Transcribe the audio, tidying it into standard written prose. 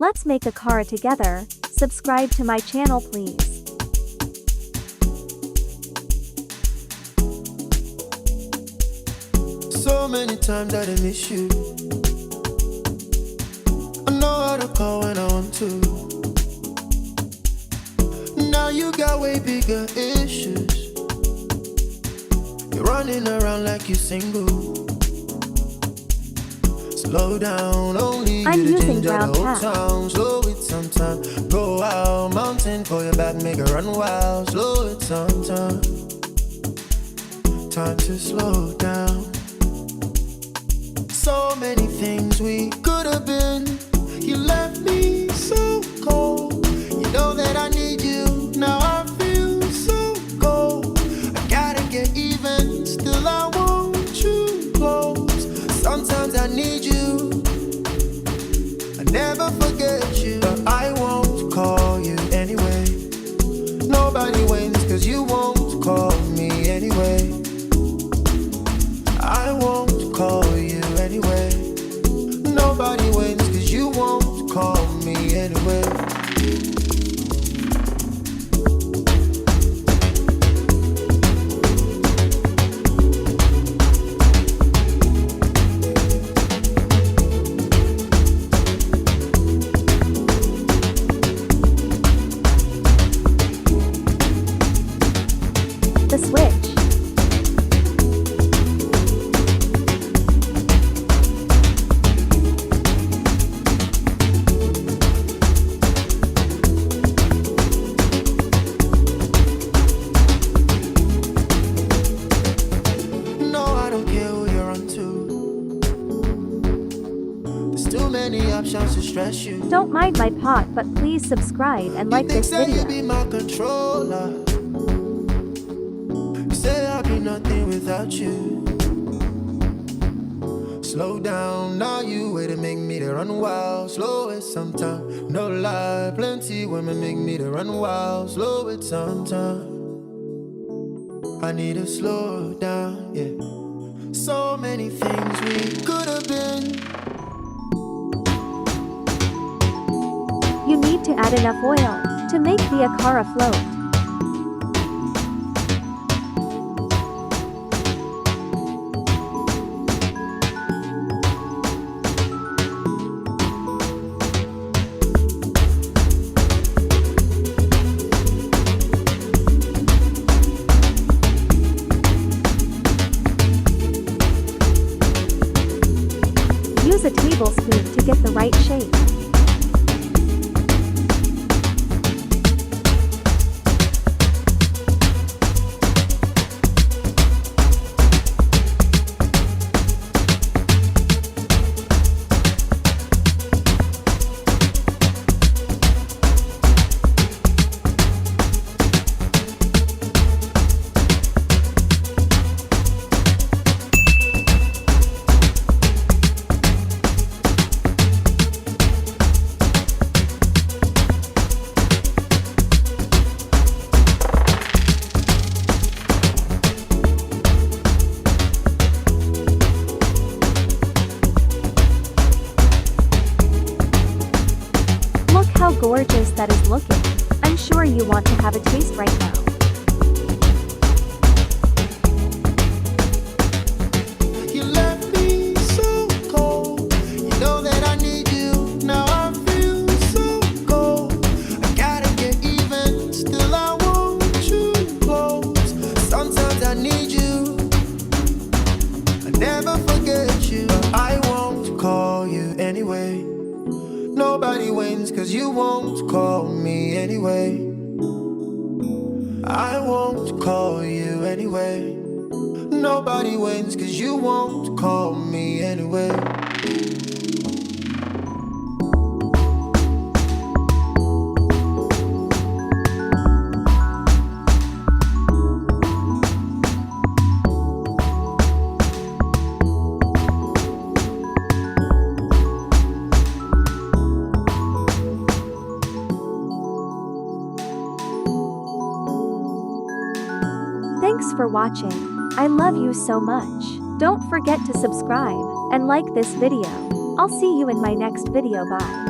Let's make akara together. Subscribe to my channel please. So many times I done miss you. I know how to call when I want to. Now you got way bigger issues. You're running around like you're single. Slow down, only I'm you the using ginger brown the whole pack. town. Slow it sometime. Go out, mountain for your back, make it run wild. Slow it sometime. Time to slow down. So many things we could have been. You left me so cold. You know that I need you. Now I feel so cold. I gotta get even. Still I want you close. Sometimes I need you. I never forget you. But I won't call you anyway. Nobody wins cause you won't call me anyway. I won't call you anyway. Nobody wins cause you won't call me anyway. The switch. Options to stress you. Don't mind my pot, but please subscribe and like this video. You be my controller. You say I'll be nothing without you. Slow down, now you way to make me to run wild. Slow it sometime, no lie. Plenty women make me to run wild. Slow it sometime. I need to slow down, yeah. So many things we could have been. You need to add enough oil to make the akara float. Use a tablespoon to get the right shape. How gorgeous that is looking. I'm sure you want to have a taste right now. You left me so cold. You know that I need you. Now I feel so cold. I gotta get even. Still I want you close. Sometimes I need you. I never forget you. But I won't call you anyway. Nobody wins cause you won't call me anyway. I won't call you anyway. Nobody wins cause you won't call me anyway. Thanks for watching. I love you so much. Don't forget to subscribe and like this video. I'll see you in my next video. Bye.